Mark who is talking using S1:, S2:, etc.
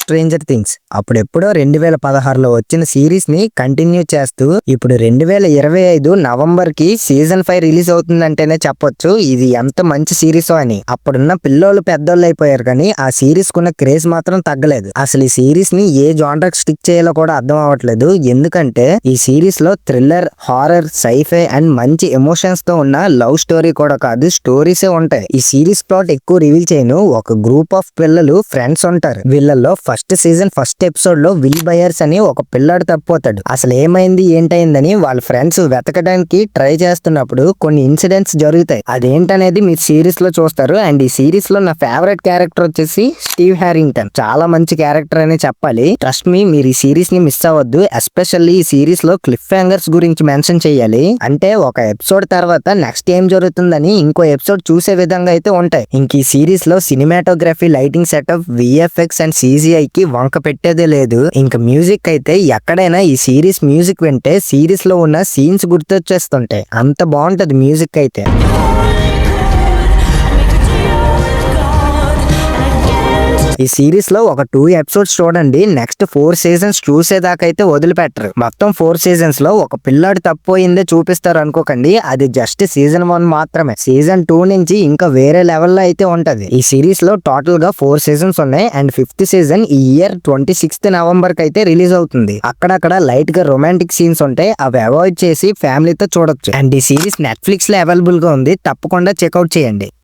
S1: Stranger things. అప్పుడెప్పుడో 2016లో వచ్చిన series ని కంటిన్యూ చేస్తూ ఇప్పుడు 2025 నవంబర్ కి సీజన్ 5 రిలీజ్ అవుతుందంటేనే చెప్పొచ్చు ఇది ఎంత మంచి సిరీస్ అని. అప్పుడున్న పిల్లోళ్ళు పెద్దోళ్ళు అయిపోయారు కానీ ఆ సిరీస్ కున్న క్రేజ్ మాత్రం తగ్గలేదు. అసలు ఈ సిరీస్ ని ఏ జానర్ స్టిక్ చేయాలో కూడా అర్థం అవ్వట్లేదు. ఎందుకంటే ఈ సిరీస్ లో థ్రిల్లర్, హారర్, సైఫై అండ్ మంచి ఎమోషన్స్ తో ఉన్న లవ్ స్టోరీ కూడా కాదు, స్టోరీసే ఉంటాయి. ఈ సిరీస్ ప్లాట్ ఎక్కువ రివీల్ చేయను. ఒక గ్రూప్ ఆఫ్ పిల్లలు ఫ్రెండ్స్ ఉంటారు. వీళ్ళల్లో ఫస్ట్ సీజన్ ఫస్ట్ ఎపిసోడ్ లో విల్ బయర్స్ అని ఒక పిల్లాడు తప్పిపోతాడు. అసలు ఏమైంది ఏంటైందని వాళ్ళ ఫ్రెండ్స్ వెతకడానికి ట్రై చేస్తున్నప్పుడు కొన్ని ఇన్సిడెంట్స్ జరుగుతాయి. అదేంటనేది మీరు సిరీస్ లో చూస్తారు. అండ్ ఈ సిరీస్ లో నా ఫేవరెట్ క్యారెక్టర్ వచ్చేసి స్టీవ్ హ్యారింగ్టన్. చాలా మంచి క్యారెక్టర్ అని చెప్పాలి. ట్రస్ట్ మీ, మీరు ఈ సిరీస్ ని మిస్ అవ్వద్దు. ఎస్పెషల్లీ ఈ సిరీస్ లో క్లిఫ్ హ్యాంగర్స్ గురించి మెన్షన్ చేయాలి. అంటే ఒక ఎపిసోడ్ తర్వాత నెక్స్ట్ ఏం జరుగుతుందని ఇంకో ఎపిసోడ్ చూసే విధంగా అయితే ఉంటాయి. ఇంక ఈ సిరీస్ లో cinematography, lighting setup, VFX and CGI కి వంక పెట్టేదే లేదు. ఇంకా మ్యూజిక్ అయితే ఎక్కడైనా ఈ సిరీస్ మ్యూజిక్ వింటే సిరీస్ లో ఉన్న సీన్స్ గుర్తొచ్చేస్తుంటాయి. అంత బాగుంటది మ్యూజిక్ అయితే. ఈ సిరీస్ లో ఒక 2 ఎపిసోడ్స్ చూడండి, నెక్స్ట్ 4 సీజన్స్ చూసేదాకైతే వదిలిపెట్టరు. మొత్తం 4 సీజన్స్ లో ఒక పిల్లాడు తప్పిపోయిందే చూపిస్తారు అనుకోకండి. అది జస్ట్ సీజన్ 1 మాత్రమే. సీజన్ 2 నుంచి ఇంకా వేరే లెవెల్లో అయితే ఉంటది. ఈ సిరీస్ లో టోటల్ గా 4 సీజన్స్ ఉన్నాయి. అండ్ 5th సీజన్ ఈ ఇయర్ 26th నవంబర్ కి అయితే రిలీజ్ అవుతుంది. అక్కడక్కడ లైట్ గా రొమాంటిక్ సీన్స్ ఉంటాయి, అవి అవాయిడ్ చేసి ఫ్యామిలీతో చూడొచ్చు. అండ్ ఈ సిరీస్ నెట్ఫ్లిక్స్ లో అవైలబుల్ గా ఉంది, తప్పకుండా చెక్అవుట్ చేయండి.